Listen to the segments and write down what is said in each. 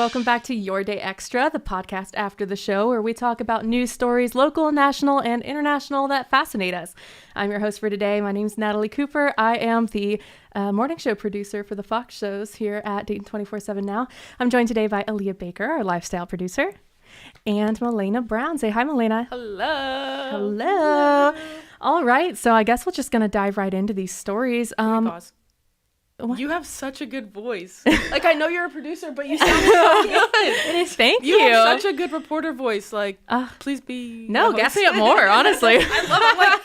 welcome back to Your Day Extra, the podcast after the show where we talk about news stories, local, national, and international that fascinate us. I'm your host for today. My name's Natalie Cooper. I am the morning show producer for the Fox shows here at Dayton 24/7 Now. I'm joined today by Aaliyah Baker, our lifestyle producer, and Milena Brown. Say hi, Milena. Hello. Hello. All right, so I guess we're just going to dive right into these stories. Pause. You have such a good voice. Like, I know you're a producer, but you sound so good. Thank you. You have such a good reporter voice. Like, please be. No, gas me up more, honestly. I love it. Like,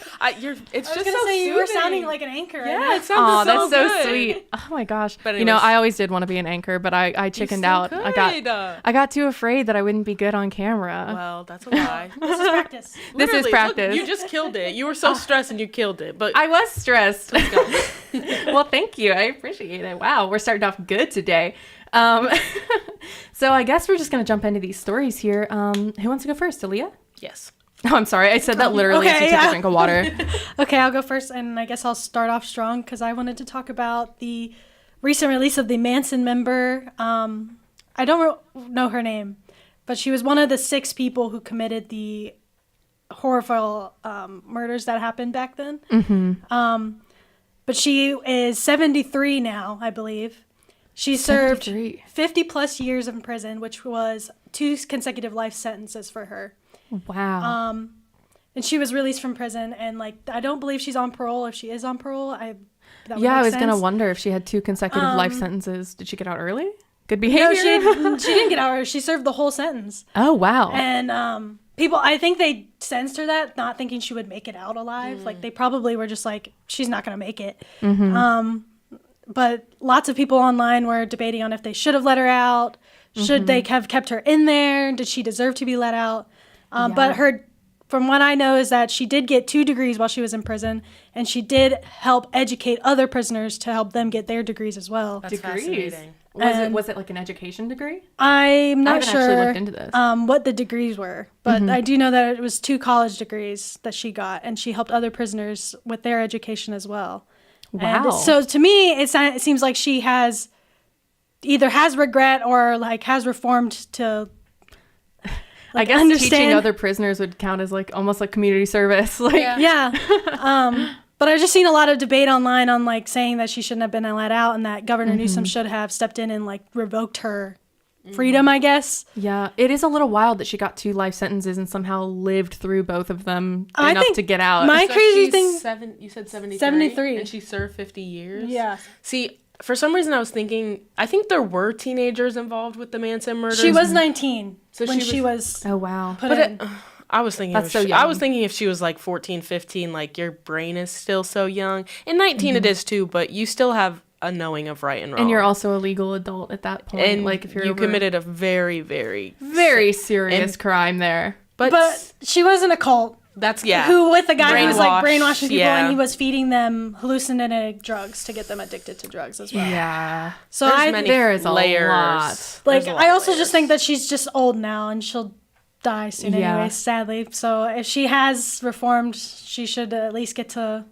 it's I was just gonna so say you soothing. were sounding like an anchor. Yeah, it Oh, sounds that's so good. sweet. Oh my gosh. But you know, anyways. I always did want to be an anchor, but I chickened still out. could. I got too afraid that I wouldn't be good on camera. Well, that's a lie. This is practice. This is Literally, practice. Look, you just killed it. You were so stressed and you killed it. But I was stressed. let's go. Well, thank you. I appreciate it. Wow, we're starting off good today. So I guess we're just going to jump into these stories here. Who wants to go first? Aaliyah? Yes. Oh, I'm sorry. I said that literally as you took a drink of water. Okay, I'll go first, and I guess I'll start off strong because I wanted to talk about the recent release of the Manson member. I don't know her name, but she was one of the 6 people who committed the horrible murders that happened back then. Mm-hmm. But she is 73 now, I believe. She served 73. 50 plus years in prison, which was 2 consecutive life sentences for her. Wow. And she was released from prison, and like I don't believe she's on parole. If she is on parole, that would Yeah, I make was going to sense. wonder if she had 2 consecutive life sentences. Did she get out early? Good No, behavior? she didn't get out. She served the whole sentence. Oh, wow. And people, I think they sentenced her that, not thinking she would make it out alive. Like they probably were just like, she's not going to make it. But lots of people online were debating on if they should have let her out. Should they have kept her in there? Did she deserve to be let out? But from what I know, is that she did get 2 degrees while she was in prison, and she did help educate other prisoners to help them get their degrees as well. That's Degrees. fascinating. Was it like an education degree? I'm I not haven't actually sure looked into this. what the degrees were, but I do know that it was 2 college degrees that she got, and she helped other prisoners with their education as well. Wow. And so to me, it seems like she has either has regret or like has reformed to. I guess understand. teaching other prisoners would count as like almost like community service. Like, Yeah. But I've just seen a lot of debate online on like saying that she shouldn't have been let out and that Governor Newsom should have stepped in and like revoked her freedom, I guess. Yeah, it is a little wild that she got 2 life sentences and somehow lived through both of them I enough think to get out. my- So crazy she's thing- You said 73? 73. And she served 50 years? Yeah. See, for some reason I was thinking, I think there were teenagers involved with the Manson murders. She was 19 So when she she was Oh, wow. put But in. I was thinking That's so I young. was thinking if she was like 14, 15, like your brain is still so young. And 19 it is too, but you still have a knowing of right and wrong. And you're also a legal adult at that point. and like if you're you over committed a very, very very serious crime there. But she was in a cult. that's Who with a guy who was like Brainwash, brainwashing people, yeah. and he was feeding them hallucinogenic drugs to get them addicted to drugs as well. Yeah. So There's many there is a layers. lot. like There's a lot I of also layers. just think that she's just old now and she'll die soon Yeah. anyway, sadly. So if she has reformed, she should at least get to.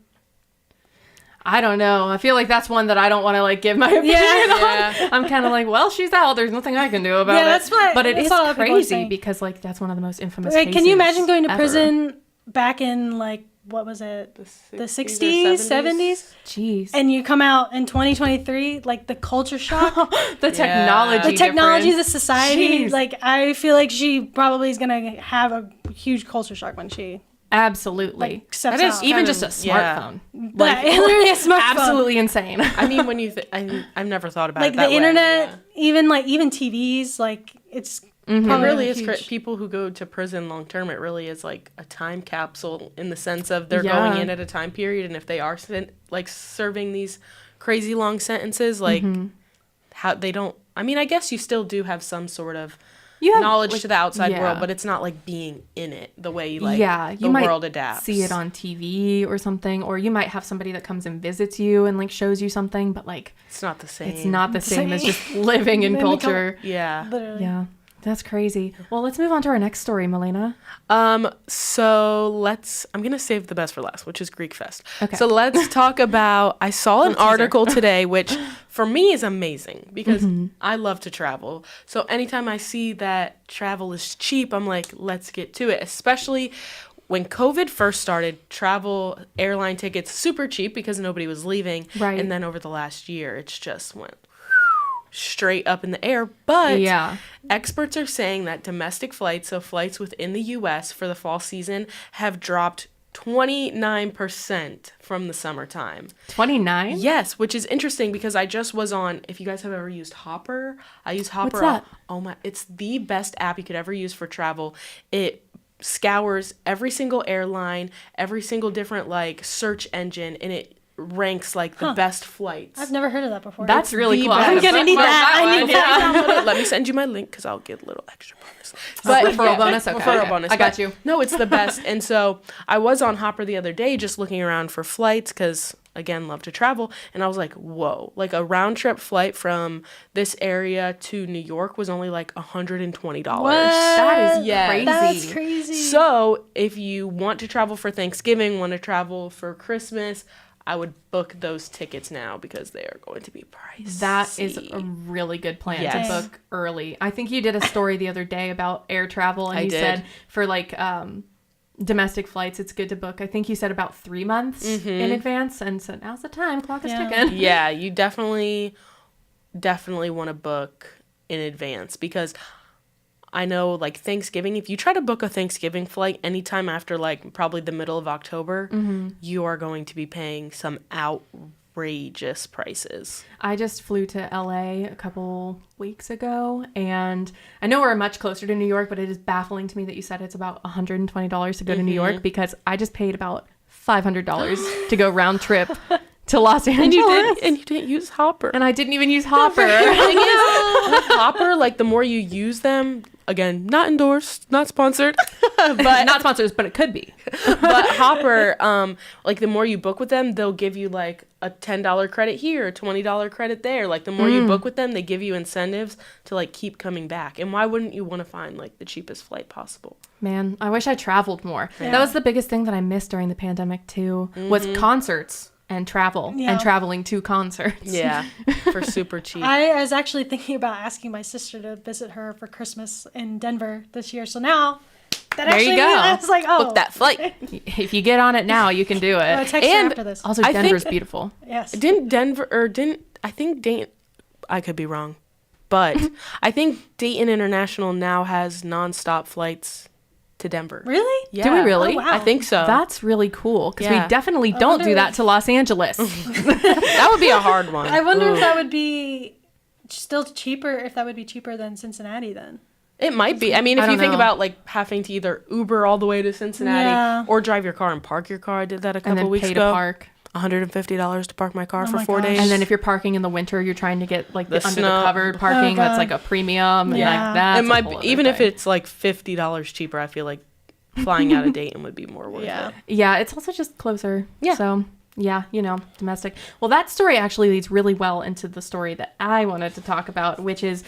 I don't know. I feel like that's one that I don't want to like give my opinion on. Yeah. I'm kind of like, well, she's out. There's nothing I can do about Yeah, it. that's what- But it that's is what a lot of people are crazy saying. because like that's one of the most infamous Like, can you cases imagine going to ever. prison back in like what was it, the 60s, 70s, Jeez. and you come out in 2023, like the culture shock. the technology. The technology, difference. the society, Jeez. like I feel like she probably is gonna have a huge culture shock when she Absolutely. like steps That is out. Even kind just a of- yeah. smartphone. Like, literally a smartphone. Absolutely insane. I mean, when you I've never thought about Like it that the way, internet, yeah. even TVs, like it's It probably really is huge. people who go to prison long term. It really is like a time capsule in the sense of they're Yeah. going in at a time period, and if they are like serving these crazy long sentences, like how they don't. I mean, I guess you still do have some sort of You have, knowledge like, to the outside yeah. world, but it's not like being in it the way like yeah, you the might world adapts. see it on TV or something, or you might have somebody that comes and visits you and like shows you something, but like It's not the same. it's not the same as just living in Living in culture. Yeah. literally. Yeah. That's crazy. Well, let's move on to our next story, Melena. So I'm going to save the best for last, which is Greek Fest. Okay. So let's talk about, I saw an article today, which for me is amazing because I love to travel. So anytime I see that travel is cheap, I'm like, let's get to it. Especially when COVID first started, airline tickets, super cheap because nobody was leaving. Right. And then over the last year, it's just went straight up in the air. But experts are saying that domestic flights, so flights within the U.S. for the fall season, have dropped 29% from the summertime. 29? Yes, which is interesting because I just was on, if you guys have ever used Hopper, I use Hopper. What's that? Oh my, it's the best app you could ever use for travel. It scours every single airline, every single different like search engine, and it ranks like the best flights. I've never heard of that before. That's really cool. I'm gonna need that. I need that. Let me send you my link because I'll get a little extra bonus. Referral bonus? Okay. Referral bonus. I got you. No, it's the best. And so I was on Hopper the other day just looking around for flights because, again, love to travel. And I was like, whoa. Like a round trip flight from this area to New York was only like $120. That is crazy. That's crazy. So if you want to travel for Thanksgiving, want to travel for Christmas, I would book those tickets now because they are going to be pricey. That is a really good plan Yes. to book early. I think you did a story the other day about air travel, and I you did. said for like domestic flights, it's good to book. I think you said about 3 months in advance, and so now's the time. Clock is ticking. Yeah, you definitely want to book in advance because I know like Thanksgiving, if you try to book a Thanksgiving flight anytime after like probably the middle of October, you are going to be paying some outrageous prices. I just flew to LA a couple weeks ago, and I know we're much closer to New York, but it is baffling to me that you said it's about $120 to go to New York because I just paid about $500 to go round trip to Los Angeles. And you didn't use Hopper. And I didn't even use Hopper. The thing is, with Hopper, like the more you use them, again, not endorsed, not sponsored, but Not sponsors, but it could be. but Hopper, like the more you book with them, they'll give you like a $10 credit here, a $20 credit there. Like the more you book with them, they give you incentives to like keep coming back. And why wouldn't you want to find like the cheapest flight possible? Man, I wish I traveled more. Yeah. That was the biggest thing that I missed during the pandemic too, was concerts and travel Yeah. and traveling to concerts. Yeah, for super cheap. I was actually thinking about asking my sister to visit her for Christmas in Denver this year. So now that There you actually, go. I was like, oh, Book that flight. If you get on it now, you can do I'll it. text her And after this. Also, I Denver's think- beautiful. Yes. I could be wrong, but I think Dayton International now has nonstop flights to Denver. Really? Yeah. Do we really? Oh, wow. I think so. That's really cool because Yeah. we definitely don't do wonder that if- to Los Angeles. That would be a hard one. I wonder Ooh. if that would be still cheaper, if that would be cheaper than Cincinnati then. It might be. I mean, I if you don't think know. about like having to either Uber all the way to Cincinnati Yeah. or drive your car and park your car. I did that a And couple then weeks pay ago. to park. $150 to park my car for my 4 gosh. days. And then if you're parking in the winter, you're trying to get like the The under snow. the covered parking. That's God. like a premium. Yeah. And like that. it might be, even if it's like $50 cheaper, I feel like flying out of Dayton would be more worth Yeah. it. Yeah, it's also just closer. Yeah. So, yeah, domestic. Well, that story actually leads really well into the story that I wanted to talk about, which is,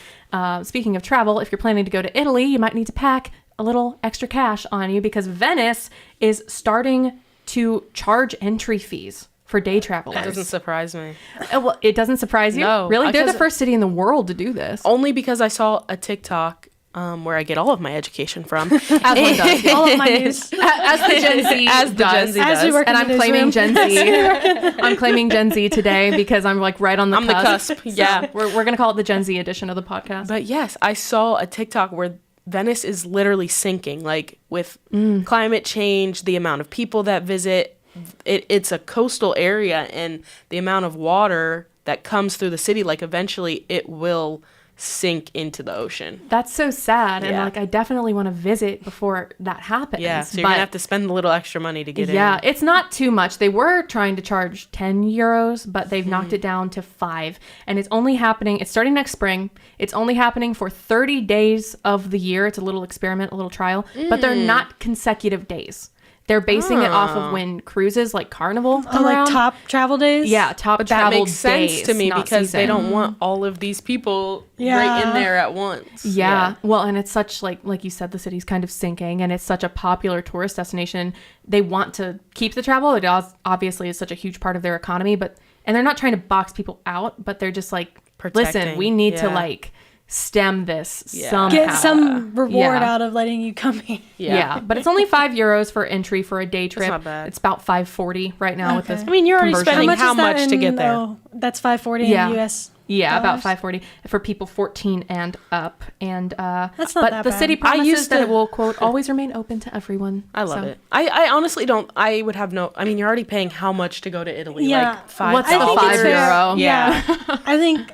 speaking of travel, if you're planning to go to Italy, you might need to pack a little extra cash on you because Venice is starting to charge entry fees for day travelers. That doesn't surprise me. Well, it doesn't surprise you? No, Really? They're the because- first city in the world to do this. Only because I saw a TikTok where I get all of my education from. As one does. All of my news. As the Gen Z As the does. Gen Z As we does. work And in I'm the claiming newsroom. Gen Z. I'm claiming Gen Z today because I'm like right on the I'm the cusp. cusp, yeah. We're gonna call it the Gen Z edition of the podcast. But yes, I saw a TikTok where Venice is literally sinking, like with climate change, the amount of people that visit. It's a coastal area, and the amount of water that comes through the city, like eventually it will sink into the ocean. That's so sad, and Yeah. like I definitely want to visit before that happens. Yeah, so you're but gonna have to spend a little extra money to get in. yeah, it's not too much. They were trying to charge 10 euros, but they've knocked it down to 5. And it's only happening, it's starting next spring. It's only happening for 30 days of the year. It's a little experiment, a little trial, but they're not consecutive days. They're basing it off of when cruises like Carnival come like around. top travel days. Yeah, top But travel that makes sense days, to me not because they season. don't want all of these people Yeah. right in there at once. Yeah. Well, and it's such like you said, the city's kind of sinking and it's such a popular tourist destination. They want to keep the travel. It obviously is such a huge part of their economy, and they're not trying to box people out, but they're just like, listen, Protecting, we need to yeah. like stem this Yeah. somehow. Get some reward Yeah. out of letting you come here. Yeah. But it's only €5 for entry for a day trip. not bad. It's about $5.40 right now with Okay. this. I mean, you're already conversion. spending How how much, much is that to in, get there. Oh, that's $5.40 Yeah. in US. Yeah, about dollars? $5.40 for people 14 and up. And That's not but that the bad. city I promises used that to- it will quote always remain open to everyone. I love So- it. I honestly don't. I would have no. I mean, you're already paying how much to go to Italy? Yeah. Like $5. What's the I think it's €5? fair. Yeah. I think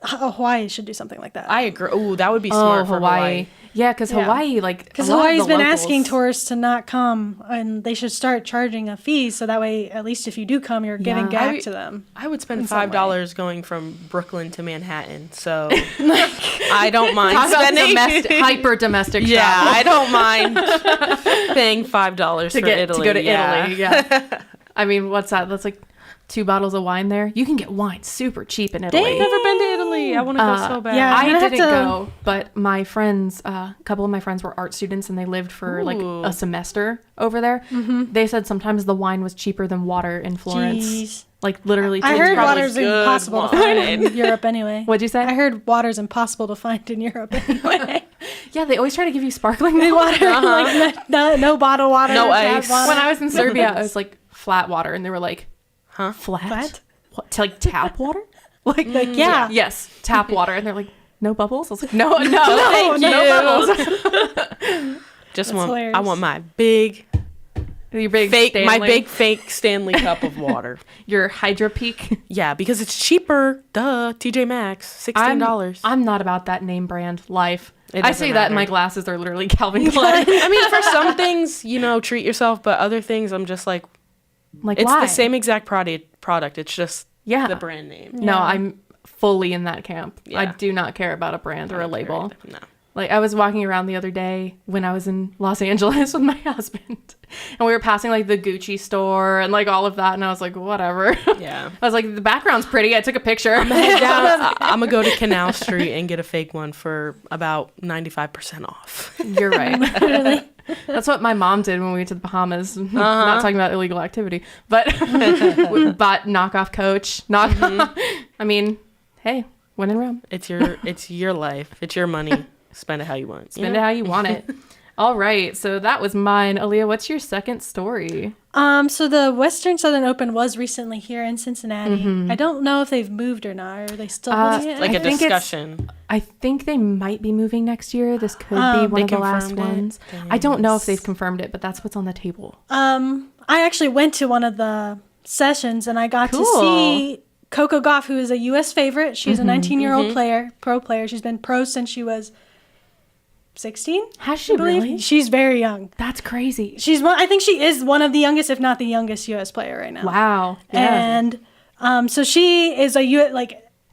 Hawaii should do something like that. I agree. Ooh, that would be smart for Hawaii. Yeah, because Yeah. Hawaii, like, Because a lot of Hawaii's the been locals- asking tourists to not come, and they should start charging a fee so that way, at least if you do come, you're giving Yeah. back to them. I would spend In some $5 going from Brooklyn to Manhattan. So I don't mind Talk about spending. hyper domestic Yeah, travel. I don't mind paying $5 to for get Italy. to go to yeah. Italy. Yeah. I mean, what's that? That's like 2 bottles of wine there. You can get wine super cheap in Italy. I've never been to Italy. I want to go so bad. yeah. I'm I gonna have didn't to- go, but my friends, a couple of my friends were art students and they lived for like Ooh. a semester over there. They said sometimes the wine was cheaper than water in Florence. Jeez. Like literally. I cheaper. heard probably water's good impossible to find in Europe anyway. What'd you say? I heard water's impossible to find in Europe anyway. Yeah, they always try to give you sparkling water. Like no bottled water, No tap ice. water. When I was in Serbia, I was like flat water, and they were like, Huh? Flat? Flat? What, to like tap water? Like yeah. Yes, tap water, and they're like, no bubbles. I was like, no, thank no you. bubbles. Just That's want. hilarious. I want my big Your big fake, Stanley, my big fake Stanley cup of water. your Hydro Peak. Yeah, because it's cheaper. Duh. TJ Maxx, $16. I'm not about that name brand life. It I doesn't say that, and my matter. glasses are literally Calvin Klein. I mean, for some things, treat yourself, but other things, I'm just like, Like, it's why? the same exact product. It's just Yeah. the brand name. No, I'm fully in that camp. I Yeah. do not care about a brand or a label. No. Like, I was walking around the other day when I was in Los Angeles with my husband, and we were passing like the Gucci store and like all of that, and I was like, whatever. Yeah. I was like, the background's pretty. I took a picture. I'm gonna go to Canal Street and get a fake one for about 95% off. You're right. That's what my mom did when we went to the Bahamas. Not talking about illegal activity, but we bought knockoff Coach. I mean, hey, when in Rome, It's your life. It's your money. Spend it how you want. spend it how you want it. All right, so that was mine. Aaliyah, what's your second story? So the Western Southern Open was recently here in Cincinnati. I don't know if they've moved or not. Are they still holding it? Like I a think it's- discussion. I think they might be moving next year. This could Oh, be one they of the last confirmed it? ones. I don't know if they've confirmed it, but that's what's on the table. I actually went to one of the sessions and I got to Cool. see Coco Gauff, who is a U.S. favorite. She's a 19-year-old pro player. She's been pro since she was 16. Has she really? She's very young. That's crazy. I think she is one of the youngest, if not the youngest, U.S. player right now. Wow. Yeah. And so she is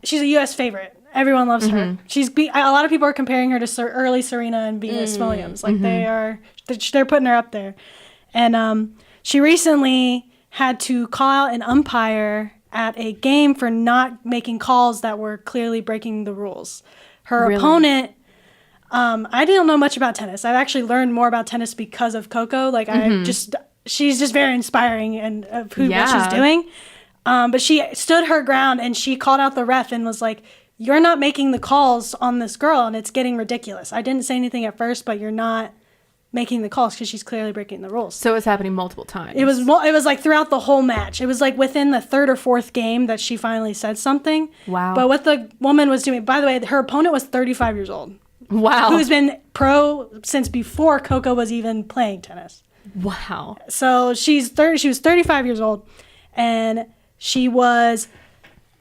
she's a U.S. favorite. Everyone loves her. A lot of people are comparing her to early Serena and Venus Williams. Like they're putting her up there. And she recently had to call out an umpire at a game for not making calls that were clearly breaking the rules. Her Really? opponent. I didn't know much about tennis. I've actually learned more about tennis because of Coco. Like she's just very inspiring and of what Yeah. she's doing. But she stood her ground and she called out the ref and was like, "You're not making the calls on this girl, and it's getting ridiculous. I didn't say anything at first, but you're not making the calls because she's clearly breaking the rules." So it's happening multiple times. It was like throughout the whole match. It was like within the third or fourth game that she finally said something. Wow. But what the woman was doing, by the way, her opponent was 35 years old, Wow. who's been pro since before Coco was even playing tennis. Wow. So she was 35 years old, and she was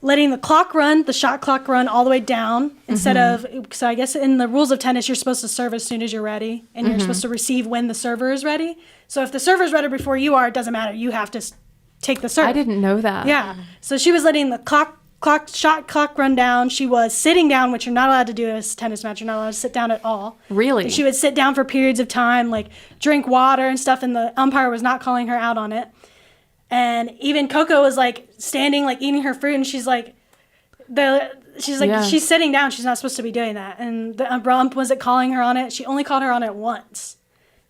letting the shot clock run all the way down instead of, so I guess in the rules of tennis, you're supposed to serve as soon as you're ready, and you're supposed to receive when the server is ready. So if the server's ready before you are, it doesn't matter. You have to take the serve. I didn't know that. Yeah. So she was letting the clock shot clock rundown. She was sitting down, which you're not allowed to do in a tennis match. You're not allowed to sit down at all. Really? And she would sit down for periods of time, like drink water and stuff, and the umpire was not calling her out on it. And even Coco was like standing, like eating her fruit, and she's like, she's sitting down. She's not supposed to be doing that. And the ump wasn't calling her on it. She only called her on it once.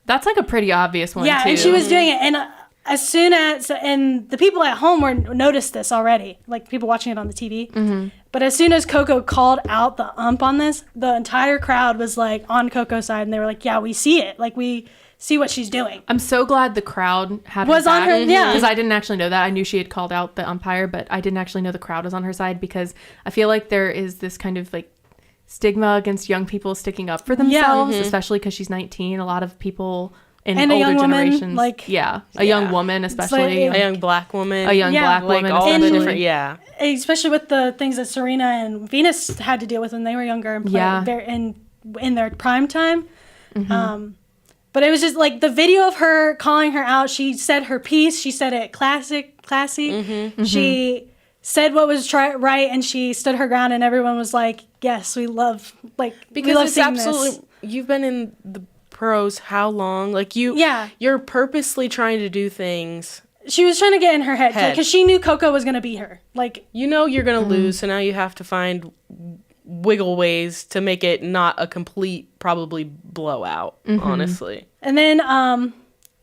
That's like a pretty obvious one, Yeah, too. and she was doing it. And as soon as, and the people at home noticed this already, like people watching it on the TV. Mm-hmm. But as soon as Coco called out the ump on this, the entire crowd was like on Coco's side, and they were like, yeah, we see it. Like, we see what she's doing. I'm so glad the crowd had Was her on back, her, yeah. because I didn't actually know that. I knew she had called out the umpire, but I didn't actually know the crowd was on her side, because I feel like there is this kind of like stigma against young people sticking up for themselves, especially because she's 19. A lot of people in And a older young woman, generations, like- a young woman, especially like- A young black woman. a young Yeah, black like woman, all the especially. different, yeah. Especially with the things that Serena and Venus had to deal with when they were younger and played in their prime time. But it was just like the video of her calling her out. She said her piece. She said it classy. She said what was right, and she stood her ground, and everyone was like, yes, we love, like, Because we love it's seeing absolutely, this. you've been in the pros how long? Like, you're purposely trying to do things. She was trying to get in her head because she knew Coco was going to beat her. Like, You know you're going to lose, so now you have to find wiggle ways to make it not a complete, probably blowout, honestly. and then,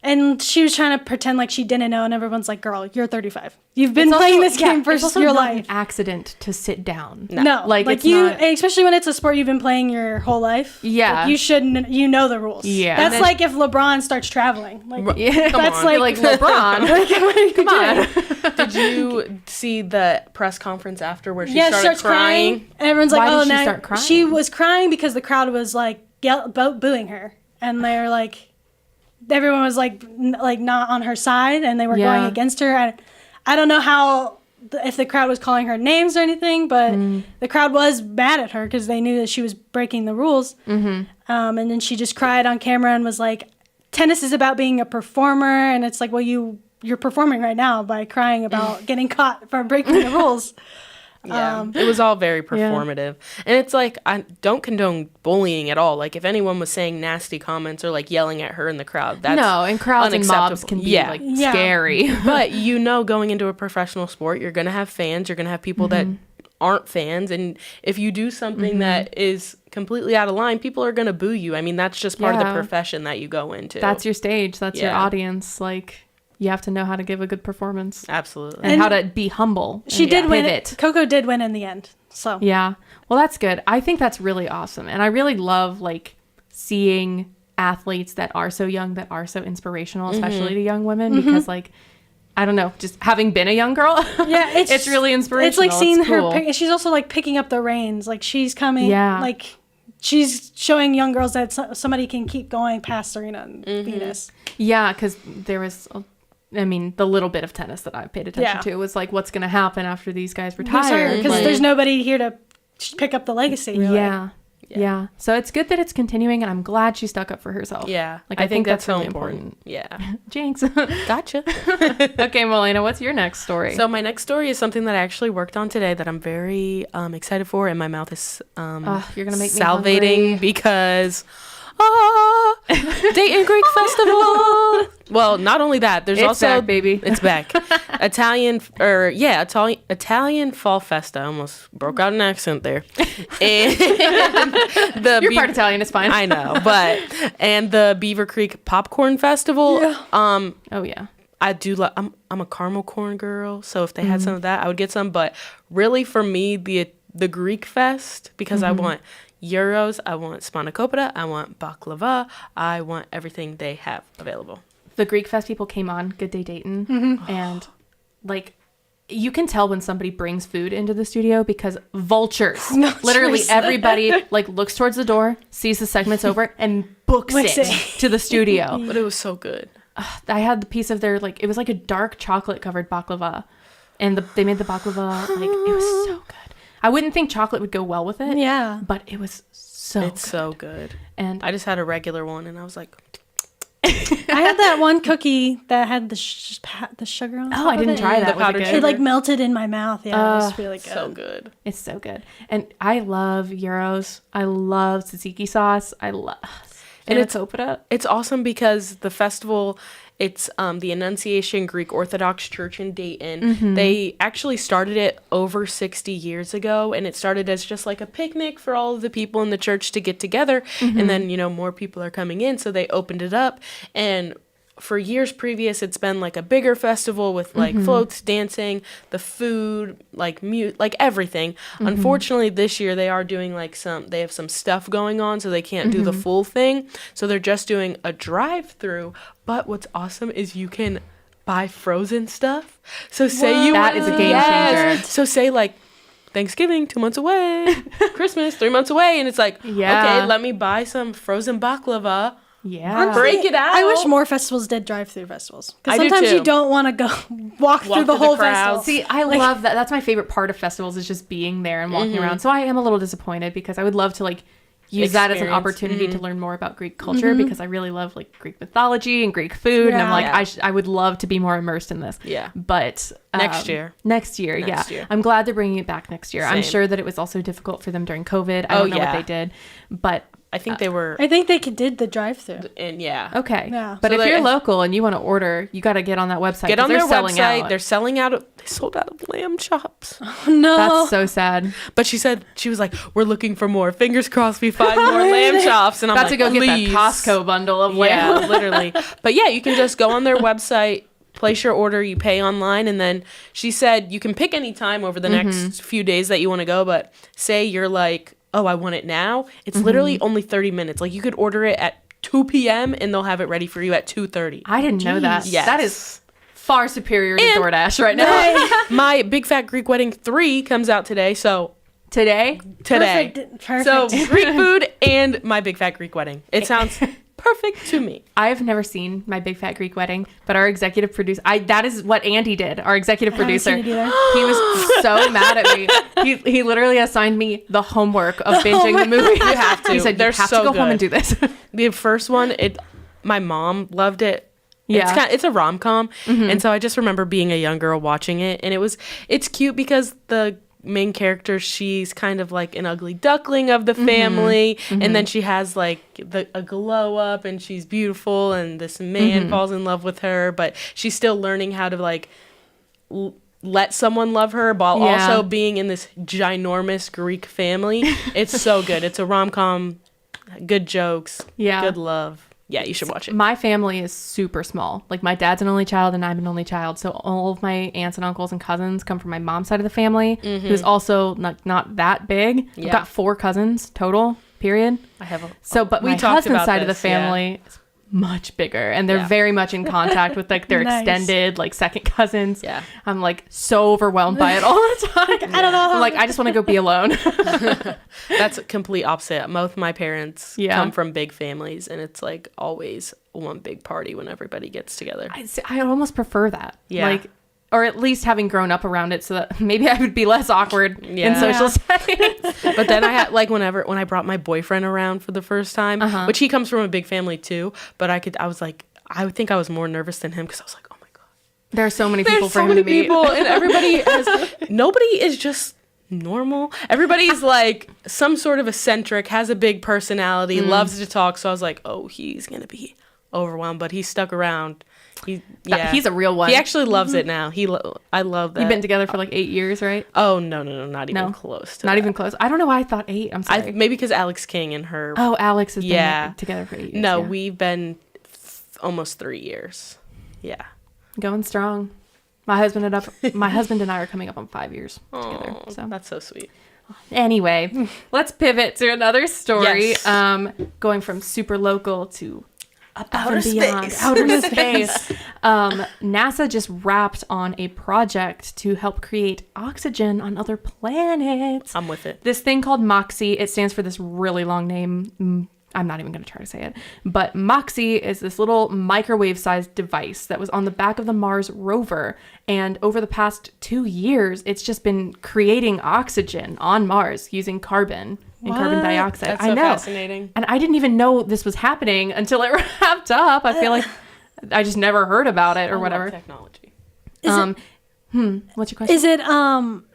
and she was trying to pretend like she didn't know, and everyone's like, girl, you're 35. You've been playing this game for it's also your not life. an accident to sit down. No, Like, like it's you, not- especially when it's a sport you've been playing your whole life. Yeah. like, you shouldn't. You know the rules. Yeah. that's And then- like if LeBron starts traveling. Like, Yeah, that's on. like, You're like LeBron. come on. Did you see the press conference after where she Yeah, she started starts crying? and everyone's Why like, did "Oh, she now start crying? she was crying because the crowd was like booing her, and they're like, everyone was like not on her side, and they were Yeah. going against her. I don't know how if the crowd was calling her names or anything, but the crowd was mad at her because they knew that she was breaking the rules. And then she just cried on camera and was like, "Tennis is about being a performer," and it's like, well, you're performing right now by crying about getting caught for breaking the rules. Yeah, it was all very performative. And it's like, I don't condone bullying at all. Like, if anyone was saying nasty comments or, like, yelling at her in the crowd, that's No, and crowds and mobs unacceptable. can be like Yeah. scary. But, going into a professional sport, you're going to have fans. You're going to have people that aren't fans. And if you do something that is completely out of line, people are going to boo you. I mean, that's just part of the Yeah. profession that you go into. That's your stage. That's your Yeah. audience. Like, you have to know how to give a good performance Absolutely. and how to be humble. She and did win. pivot. Coco did win in the end. So Yeah. Well, that's good. I think that's really awesome. And I really love like seeing athletes that are so young, that are so inspirational, especially to young women, because like, I don't know, just having been a young girl, yeah, it's really inspirational. It's like seeing cool. her. She's also like picking up the reins. Like she's coming. Yeah. Like she's showing young girls that somebody can keep going past Serena and Venus. Yeah, because there was, I mean, the little bit of tennis that I paid attention Yeah. to was like, what's going to happen after these guys retire? Because Like, there's nobody here to pick up the legacy. Really. Yeah. So it's good that it's continuing, and I'm glad she stuck up for herself. Yeah. Like, I think that's so really important. Yeah. Jinx. Gotcha. Okay, Melena, what's your next story? So my next story is something that I actually worked on today that I'm very excited for, and my mouth is you're gonna make me salivating hungry. because Dayton Greek Festival. Well, not only that, there's It's also back, baby. It's back. Italian Fall Festa. I almost broke out an accent there. And You're part Italian, it's fine. I know, and the Beaver Creek Popcorn Festival. Oh yeah. I do love. I'm a caramel corn girl, so if they had some of that, I would get some. But really, for me, the Greek Fest, because I want gyros, I want spanakopita, I want baklava, I want everything they have available. The Greek Fest people came on Good Day Dayton, and like, you can tell when somebody brings food into the studio because vultures, literally everybody like looks towards the door, sees the segment's over, and books it to the studio. But it was so good. I had the piece of their like, it was like a dark chocolate covered baklava, and they made the baklava like, it was so good. I wouldn't think chocolate would go well with it. Yeah. But it was so It's so good. And I just had a regular one, and I was like, I had that one cookie that had the sugar on top Oh, I didn't of it. try that. The Was it powdered good? sugar. It like melted in my mouth. Yeah, it was really good. So good. It's so good. And I love gyros. I love tzatziki sauce. I love And it's Phanatopita. It's awesome because the festival, it's the Annunciation Greek Orthodox Church in Dayton. They actually started it over 60 years ago, and it started as just like a picnic for all of the people in the church to get together. And then, more people are coming in, so they opened it up. And for years previous, it's been like a bigger festival with like floats, dancing, the food, like like everything. Unfortunately, this year they are doing they have some stuff going on, so they can't do the full thing. So they're just doing a drive-through. But what's awesome is you can buy frozen stuff. So say you That is a game changer. So say like Thanksgiving 2 months away, Christmas 3 months away, and it's like, Yeah. okay, let me buy some frozen baklava. Yeah. Break it out. I wish more festivals did drive-through festivals. I Because do sometimes too. you don't want to go walk through through the the whole crowds. festival. See, I love that. That's my favorite part of festivals is just being there and walking around. So I am a little disappointed because I would love to use that as an Experience. opportunity to learn more about Greek culture because I really love Greek mythology and Greek food, and I'm Yeah. like I would love to be more immersed in this. Yeah. But Next year. Next year. I'm glad they're bringing it back next year. I'm Same. sure that it was also difficult for them during COVID. I don't know what yeah. they did, but I think they were, I think they did the drive-through. and yeah. okay. Yeah. But So if you're they're- local and you want to order, you got to get on that website. Get 'cause on they're their selling website. out. They're selling out. They sold out of lamb chops. No. That's so sad. But she was like, we're looking for more. Fingers crossed we find more lamb chops. And I'm About like, to go get that please. Costco bundle of Yeah, lamb. literally. But yeah, you can just go on their website, place your order, you pay online, and then she said you can pick any time over the next few days that you want to go. But say you're like, oh, I want it now. It's literally only 30 minutes. Like you could order it at 2 p.m. and they'll have it ready for you at 2:30. I didn't know that. Yes. That is far superior to And- DoorDash right now. My Big Fat Greek Wedding 3 comes out today, so Today, today. Perfect. So Greek food and My Big Fat Greek Wedding. It sounds perfect to me. I've never seen My Big Fat Greek Wedding, but our executive producer, that is what Andy did. Our executive haven't producer, seen it either. he was so mad at me. He literally assigned me the homework of binging the movie. You have to. He said, They're you have so to go home and good. do this. The first one, my mom loved it. Yeah. It's a rom-com, and so I just remember being a young girl watching it, and it's cute because the main character, she's kind of like an ugly duckling of the family, and then she has like a glow up, and she's beautiful, and this man falls in love with her, but she's still learning how to like let someone love her while Yeah. also being in this ginormous Greek family. It's so good. It's a rom-com, good jokes, Yeah. good love. Yeah, you should watch it. My family is super small. Like my dad's an only child and I'm an only child. So all of my aunts and uncles and cousins come from my mom's side of the family, who's also not that big. I've Yeah. got 4 cousins total, period. I have But we my talked husband's about side of the this, yeah. family is much bigger, and they're Yeah. very much in contact with like their Nice. extended like second cousins. Yeah. I'm like so overwhelmed by it all the time. I don't know. I'm like, I just want to go be alone. That's a complete opposite. Both my parents Yeah. come from big families, and it's like always one big party when everybody gets together. I almost prefer that. Yeah. Like, or at least having grown up around it, so that maybe I would be less awkward in Yeah. social Yeah. settings. But then I had like when I brought my boyfriend around for the first time, which he comes from a big family too, but I was like, I would think I was more nervous than him because I was like, oh my god, There are so many people there's for so him many to meet. people, and nobody is just normal. Everybody's like some sort of eccentric, has a big personality, loves to talk. So I was like, oh, he's gonna be overwhelmed, but he stuck around. He's a real one. He actually loves it now. I love that. You've been together for like 8 years, right? Oh no, not even No? close to Not that. even close. I don't know why I thought 8. I'm sorry. Maybe because Alex King and her. Oh, Alex has Yeah. been together for 8 years. No, yeah. we've been almost 3 years. Yeah. Going strong. My husband and I are coming up on 5 years together. Oh, So that's so sweet. anyway, let's pivot to another story. Yes. Going from super local to Outer and beyond, space. outer space. NASA just wrapped on a project to help create oxygen on other planets. I'm with it. This thing called MOXIE, it stands for this really long name. I'm not even going to try to say it. But MOXIE is this little microwave-sized device that was on the back of the Mars rover. And over the past 2 years, it's just been creating oxygen on Mars using carbon and carbon What? dioxide. That's I so know. fascinating. And I didn't even know this was happening until it wrapped up. I feel like I just never heard about it or I love whatever. technology. What's your question? Is it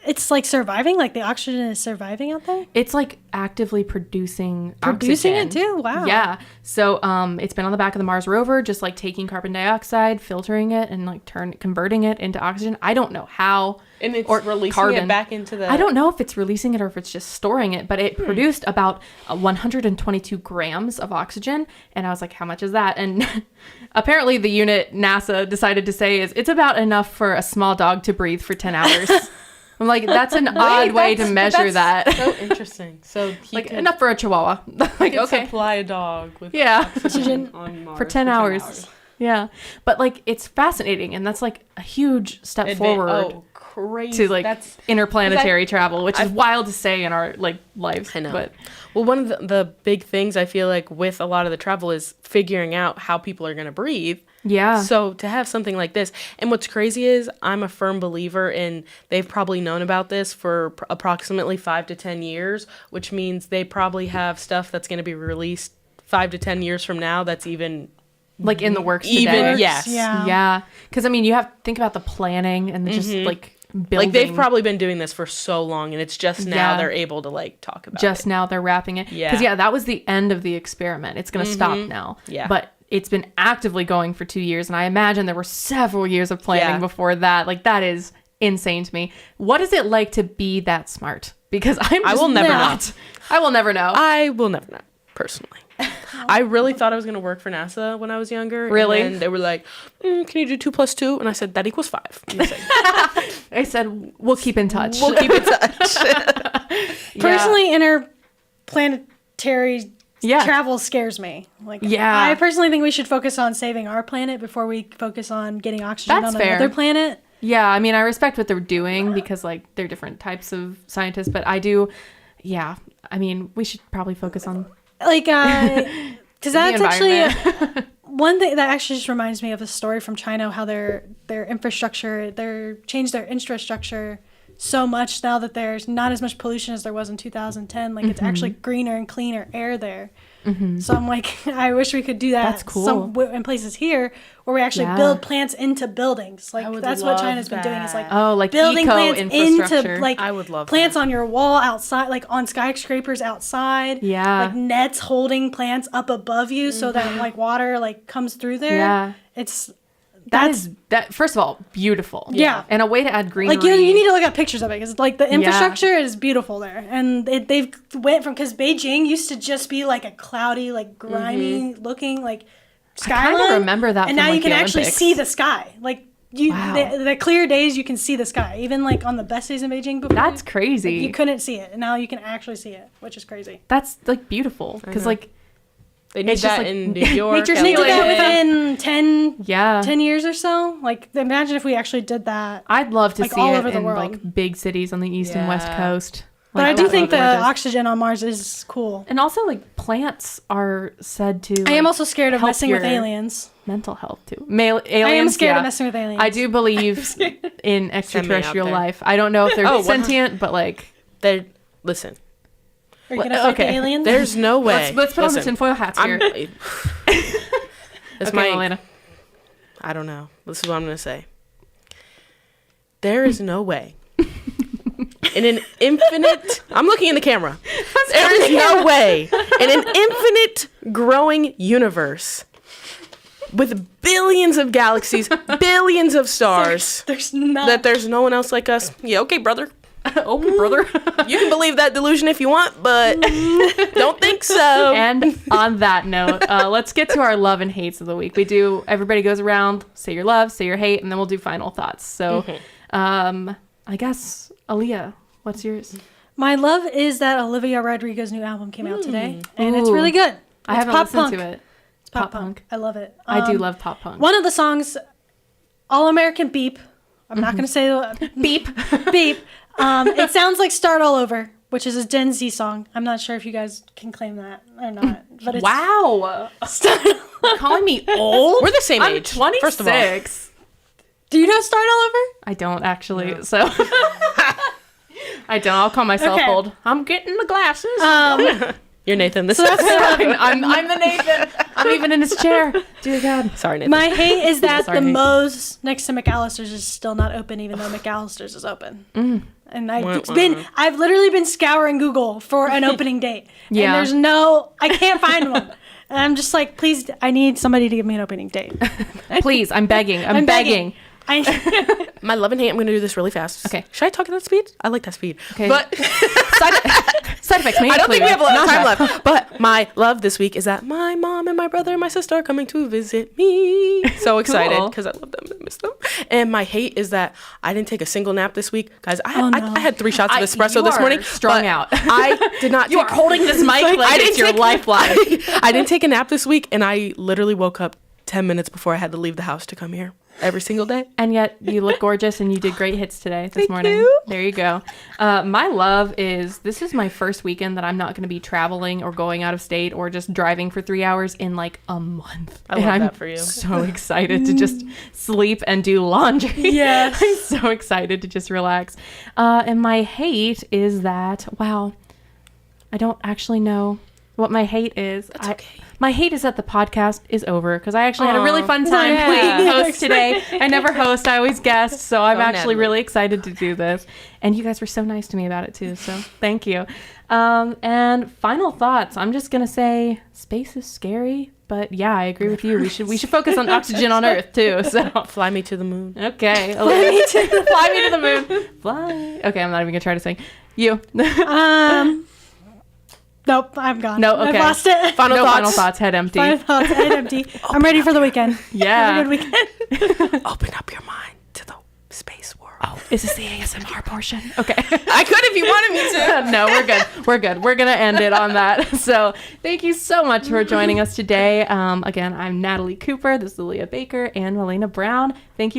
it's like surviving, like the oxygen is surviving out there? It's like actively producing Producing oxygen. it too? Wow. Yeah. So it's been on the back of the Mars rover, just like taking carbon dioxide, filtering it, and like converting it into oxygen. I don't know how. And it's or releasing carbon. it back into the... I don't know if it's releasing it or if it's just storing it, but it produced about 122 grams of oxygen. And I was like, how much is that? And apparently the unit NASA decided to say is it's about enough for a small dog to breathe for 10 hours. I'm like, that's an odd way to measure that. So interesting. So he Like could, enough for a chihuahua. Like, could okay. supply a dog with Yeah. oxygen on Mars For 10 hours. Yeah. But like, it's fascinating. And that's like a huge step forward. Oh, crazy. To like That's interplanetary travel, which is wild to say in our like lives. I know. But Well, one of the big things I feel like with a lot of the travel is figuring out how people are going to breathe. yeah. So to have something like this, and what's crazy is I'm a firm believer in they've probably known about this for approximately 5 to 10 years, which means they probably have stuff that's going to be released 5 to 10 years from now that's even Like in the works even today. yes. Yeah. Yeah. Because I mean, you have to think about the planning and just like building. Like they've probably been doing this for so long and it's just now Yeah. they're able to like talk about just it. now they're wrapping it. Yeah. Because that was the end of the experiment. It's going to stop now. Yeah. But it's been actively going for 2 years, and I imagine there were several years of planning Yeah. before that. Like that is insane to me. What is it like to be that smart? Because I will never know. I will never know. I will never know, personally. I really thought I was going to work for NASA when I was younger. Really? And they were like, can you do 2 + 2? And I said, that equals 5. And they said, I said we'll keep in touch. we'll keep in touch. Personally, interplanetary Yeah. travel scares me. Like, Yeah. I personally think we should focus on saving our planet before we focus on getting oxygen That's on fair. another planet. Yeah, I mean, I respect what they're doing because, like, they're different types of scientists, but I do, yeah, I mean, we should probably focus on Like, because that's actually environment. one thing that actually just reminds me of a story from China, how their infrastructure, changed their infrastructure so much now that there's not as much pollution as there was in 2010. Like, it's actually greener and cleaner air there. So I'm like, I wish we could do that. That's cool. In places here where we actually Yeah. build plants into buildings. Like, I would that's what love China's been doing, is like Oh, like building plants eco-infrastructure. into, like, I would love plants that. on your wall outside, like on skyscrapers outside. Yeah. Like nets holding plants up above you so that like water like comes through there. Yeah. It's That first of all, beautiful. Yeah. And a way to add greenery. like you need to look at pictures of it because like the infrastructure is beautiful there, and they've went from, because Beijing used to just be like a cloudy, like grimy looking like skyline. kinda remember that and from, now you like, can the actually Olympics. see the sky. Like Wow. the clear days you can see the sky, even like on the best days in Beijing before. That's crazy. You couldn't see it, and now you can actually see it, which is crazy. That's like beautiful because like They need It's just that like in New York. They did that LA. within 10 yeah. 10 years or so. Like, imagine if we actually did that. I'd love to like, see all it over the in world. like big cities on the east and west Yeah. coast. But Like, I do that think would the be gorgeous. oxygen on Mars is cool. And also, like, plants are said to. I am like, also scared of help messing with your aliens. mental health too. Aliens. I am scared yeah. of messing with aliens. I do believe in extraterrestrial there. life. I don't know if they're Oh, sentient, but like, Listen, Are you going to fight okay. the aliens? there's no way. let's put on the Listen, tinfoil hats here. This Okay, might, Elena. I don't know. This is what I'm going to say. There is no way. In an infinite, I'm looking in the camera. There is no way in an infinite growing universe with billions of galaxies, billions of stars, There's not. that there's no one else like us. Yeah, okay, brother. Okay, brother. You can believe that delusion if you want, but don't think so. And on that note, let's get to our love and hates of the week. Everybody goes around, say your love, say your hate, and then we'll do final thoughts. So, I guess, Aaliyah, what's yours? My love is that Olivia Rodrigo's new album came out today, and it's really good. I It's haven't pop listened punk. to it. It's pop Pop punk. punk. I love it. I do love pop punk. One of the songs, All American Beep. I'm not going to say the Beep. beep. It sounds like Start All Over, which is a Gen Z song. I'm not sure if you guys can claim that or not. But it's Wow. Start You're calling me old? We're the same I'm age. 26. First of all, Do you know Start All Over? I don't actually, so. I don't. I'll call myself Okay. old. I'm getting the glasses. You're Nathan. This I'm the Nathan. I'm even in his chair. Dear God. Sorry, Nathan. My hate is that Sorry, the Nate. Moe's next to McAllister's is still not open, even though McAllister's is open. And I've literally been scouring Google for an opening date. Yeah. And I can't find one. And I'm just like, please, I need somebody to give me an opening date. Please, I'm begging. I'm begging. My love and hate, I'm going to do this really fast. Okay. Should I talk at that speed? I like that speed. Okay. But Side effects. I don't think we have a lot of time left. But my love this week is that my mom and my brother and my sister are coming to visit me. So excited Cool. because I love them and miss them. And my hate is that I didn't take a single nap this week. Guys, I had 3 shots of espresso you this are morning. strung but out. I did not You are holding this mic like it's your lifeline. I didn't take a nap this week, and I literally woke up 10 minutes before I had to leave the house to come here every single day. And yet you look gorgeous and you did great hits today this morning. you. There you go. My love is this is my first weekend that I'm not going to be traveling or going out of state or just driving for 3 hours in like a month. I love And that for you. I'm so excited to just sleep and do laundry. Yes. I'm so excited to just relax. And my hate is that, wow, I don't actually know what my hate is. That's okay. My hate is that the podcast is over because I actually had a really Aw. fun time Yeah. playing host today. I never host, I always guest. So I'm Go, actually Natalie. really excited to do this. And you guys were so nice to me about it too. So thank you. And final thoughts. I'm just going to say space is scary. But yeah, I agree with you. We should focus on oxygen on Earth too. So Fly me to the moon. okay, fly me to the moon. Fly. Okay, I'm not even gonna try to sing. You. Nope, I'm gone. No, okay. I've lost it. Final No thoughts. final thoughts. Head empty. Final thoughts, head empty. I'm ready for the weekend. Yeah. Have a good weekend. Open up your mind to the space world. Oh, is this the ASMR portion? Okay. I could if you wanted me to. No, we're good. We're good. We're going to end it on that. So thank you so much for joining us today. Again, I'm Natalie Cooper. This is Leah Baker and Melena Brown. Thank you